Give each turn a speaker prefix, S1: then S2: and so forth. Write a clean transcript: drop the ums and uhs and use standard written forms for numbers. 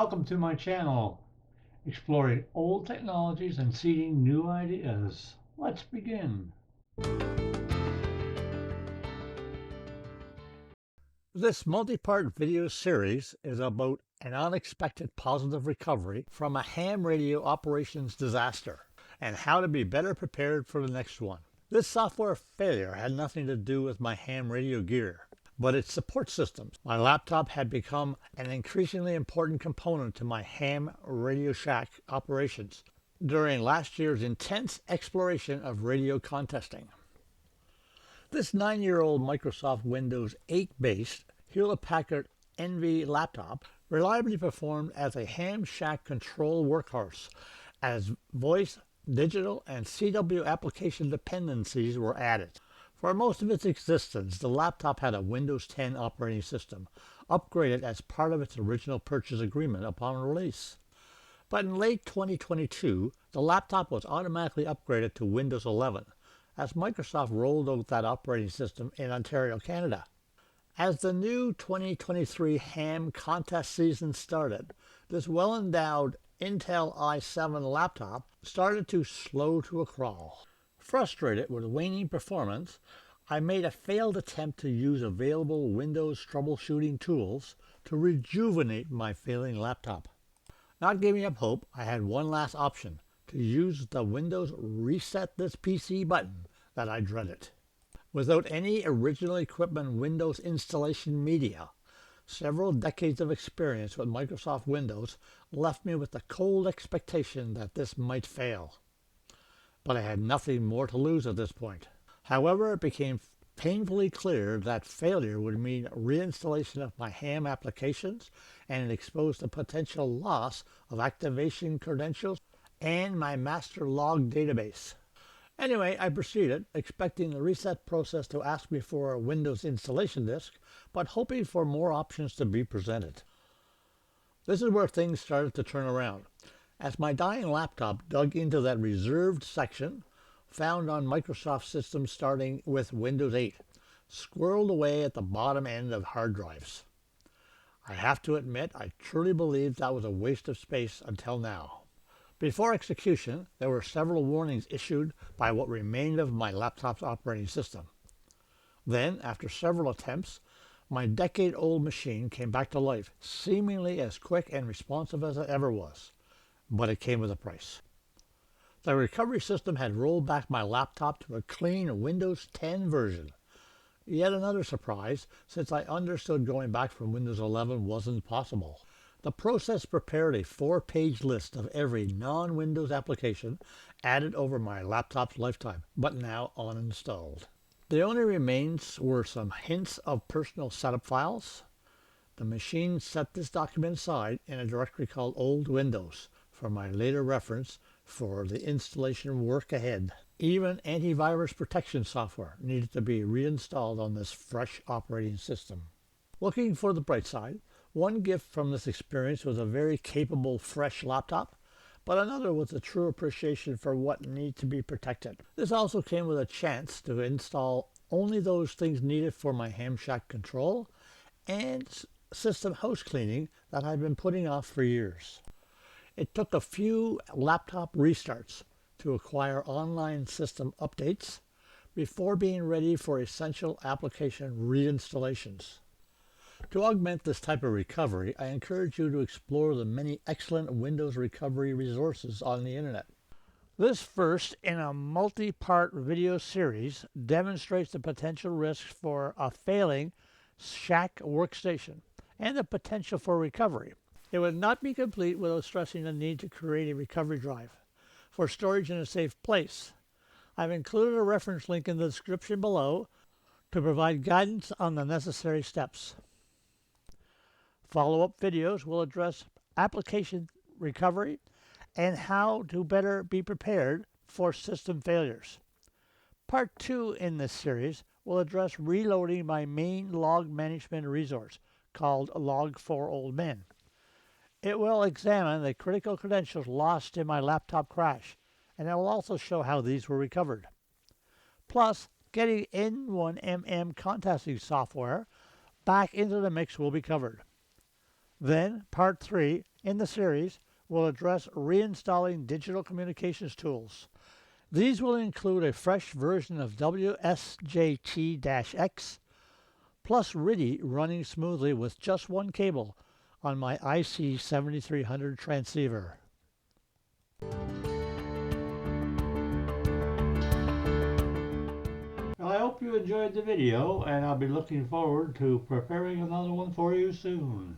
S1: Welcome to my channel, exploring old technologies and seeding new ideas. Let's begin. This multi-part video series is about an unexpected positive recovery from a ham radio operations disaster and how to be better prepared for the next one. This software failure had nothing to do with my ham radio gear, but its support systems. My laptop had become an increasingly important component to my ham Radio Shack operations during last year's intense exploration of radio contesting. This 9-year-old Microsoft Windows 8-based Hewlett-Packard NV laptop reliably performed as a ham shack control workhorse as voice, digital, and CW application dependencies were added. For most of its existence, the laptop had a Windows 10 operating system, upgraded as part of its original purchase agreement upon release. But in late 2022, the laptop was automatically upgraded to Windows 11, as Microsoft rolled out that operating system in Ontario, Canada. As the new 2023 ham contest season started, this well-endowed Intel i7 laptop started to slow to a crawl. Frustrated with waning performance, I made a failed attempt to use available Windows troubleshooting tools to rejuvenate my failing laptop. Not giving up hope, I had one last option: to use the Windows Reset This PC button that I dreaded. Without any original equipment Windows installation media, several decades of experience with Microsoft Windows left me with the cold expectation that this might fail. But I had nothing more to lose at this point. However, it became painfully clear that failure would mean reinstallation of my ham applications, and it exposed the potential loss of activation credentials and my master log database. Anyway, I proceeded, expecting the reset process to ask me for a Windows installation disk, but hoping for more options to be presented. This is where things started to turn around, as my dying laptop dug into that reserved section found on Microsoft systems starting with Windows 8, squirreled away at the bottom end of hard drives. I have to admit, I truly believed that was a waste of space until now. Before execution, there were several warnings issued by what remained of my laptop's operating system. Then, after several attempts, my decade-old machine came back to life, seemingly as quick and responsive as it ever was. But it came with a price. The recovery system had rolled back my laptop to a clean Windows 10 version. Yet another surprise, since I understood going back from Windows 11 wasn't possible. The process prepared a 4-page list of every non-Windows application added over my laptop's lifetime, but now uninstalled. The only remains were some hints of personal setup files. The machine set this document aside in a directory called Old Windows for my later reference for the installation work ahead. Even antivirus protection software needed to be reinstalled on this fresh operating system. Looking for the bright side, one gift from this experience was a very capable fresh laptop, but another was a true appreciation for what needed to be protected. This also came with a chance to install only those things needed for my ham shack control and system house cleaning that I've been putting off for years. It took a few laptop restarts to acquire online system updates before being ready for essential application reinstallations. To augment this type of recovery, I encourage you to explore the many excellent Windows recovery resources on the internet. This first in a multi-part video series demonstrates the potential risks for a failing shack workstation and the potential for recovery. It would not be complete without stressing the need to create a recovery drive for storage in a safe place. I've included a reference link in the description below to provide guidance on the necessary steps. Follow-up videos will address application recovery and how to better be prepared for system failures. Part 2 in this series will address reloading my main log management resource called Log4Old Men. It will examine the critical credentials lost in my laptop crash, and it will also show how these were recovered. Plus, getting N1MM contesting software back into the mix will be covered. Then, part 3 in the series will address reinstalling digital communications tools. These will include a fresh version of WSJT-X, plus RIDI running smoothly with just one cable on my IC7300 transceiver. Well, I hope you enjoyed the video, and I'll be looking forward to preparing another one for you soon.